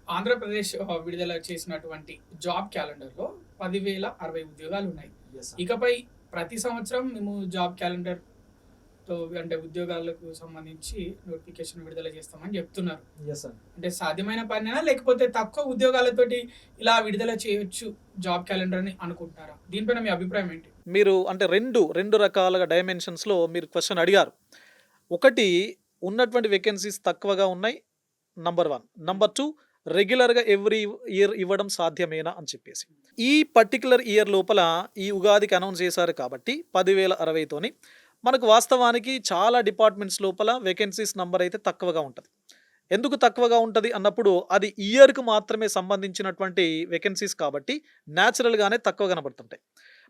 ఆంధ్రప్రదేశ్ విడుదల చేసినటువంటి జాబ్ క్యాలెండర్‌లో 10,060 ఉద్యోగాలున్నాయి. Yes sir. ఇకపై ప్రతి సంవత్సరం మేము జాబ్ క్యాలెండర్‌తో అంటే ఉద్యోగాలకు సంబంధించి నోటిఫికేషన్ విడుదల చేస్తామని చెప్తున్నారు. Yes sir. అంటే సాధ్యమైన పనేనా? లేకపోతే తక్కువ ఉద్యోగాలతోటి ఇలా విడుదల చేయొచ్చు జాబ్ క్యాలెండర్‌ని అనుకుంటున్నారా? దీనిపైన మీ అభిప్రాయం ఏంటి? మీరు అంటే రెండు రకాలుగా డైమెన్షన్స్‌లో మీరు క్వెషన్ అడిగారు. ఒకటి ఉన్నటువంటి వేకెన్సీస్ తక్కువగా ఉన్నాయి. నంబర్ 1. నంబర్ 2 రెగ్యులర్‌గా ఎవ్రీ ఇయర్ ఇవ్వడం సాధ్యమేనా అని చెప్పేసి. ఈ పర్టిక్యులర్ ఇయర్ లోపల ఈ ఉగాదికి అనౌన్స్ చేశారు కాబట్టి 10,060తోని మనకు వాస్తవానికి చాలా డిపార్ట్మెంట్స్ లోపల వేకెన్సీస్ నంబర్ అయితే తక్కువగా ఉంటది. ఎందుకు తక్కువగా ఉంటది అన్నప్పుడు అది ఇయర్‌కి మాత్రమే సంబంధించినటువంటి వేకెన్సీస్ కాబట్టి న్యాచురల్‌గానే తక్కువ కనబడుతుంటాయి.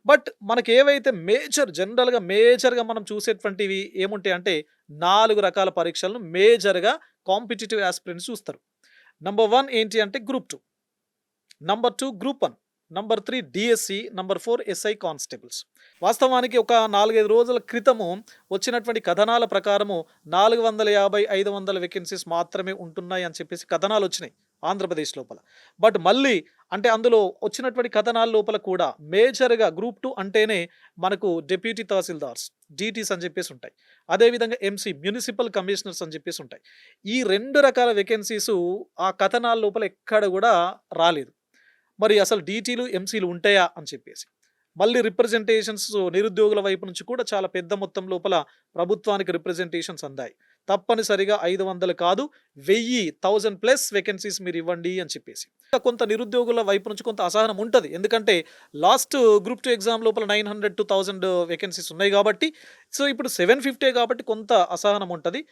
బట్ మనకేవైతే మేజర్‌గా మనం చూసేటువంటివి ఏముంటాయంటే 4 రకాల పరీక్షలను మేజర్‌గా కాంపిటీటివ్ యాస్పిరెంట్స్ చూస్తారు. నంబర్ 1 ఏంటి అంటే group 2, number 2 group 1, number 3 DSC, number 4 SI constables. వాస్తవానికి ఒక 4, 5 రోజుల క్రితము వచ్చినటువంటి కథనాల ప్రకారము 450, 500 వేకెన్సీస్ మాత్రమే ఉంటున్నాయి అని చెప్పేసి కథనాలు వచ్చినాయి ఆంధ్రప్రదేశ్ లోపల. బట్ మళ్ళీ అంటే అందులో వచ్చినటువంటి కథనాల లోపల కూడా మేజర్‌గా గ్రూప్ 2 అంటేనే మనకు డెప్యూటీ తహసీల్దార్స్, డీటీస్ అని చెప్పేసి ఉంటాయి. అదేవిధంగా ఎంసీ మ్యునిసిపల్ కమిషనర్స్ అని చెప్పేసి ఉంటాయి. ఈ 2 రకాల వేకెన్సీసు ఆ కథనాల లోపల ఎక్కడ కూడా రాలేదు. మరి అసలు డీటీలు, ఎంసీలు ఉంటాయా అని చెప్పేసి. మళ్ళీ రిప్రజెంటేషన్స్ నిరుద్యోగుల వైపు నుంచి కూడా చాలా పెద్ద మొత్తం లోపల ప్రభుత్వానికి రిప్రజెంటేషన్స్ అందాయి. తప్పనిసరిగా 500 కాదు 1000 ప్లస్ వేకెన్సీస్ మీరు ఇవ్వండి అని చెప్పేసి. కొంత నిరుద్యోగుల వైపు నుంచి కొంత అసహనం ఉంటుంది. ఎందుకంటే లాస్ట్ గ్రూప్ 2 ఎగ్జామ్ లోపల 900 to 1000 వేకెన్సీస్ ఉన్నాయి కాబట్టి. సో ఇప్పుడు 750 కాబట్టి కొంత అసహనం ఉంటుంది.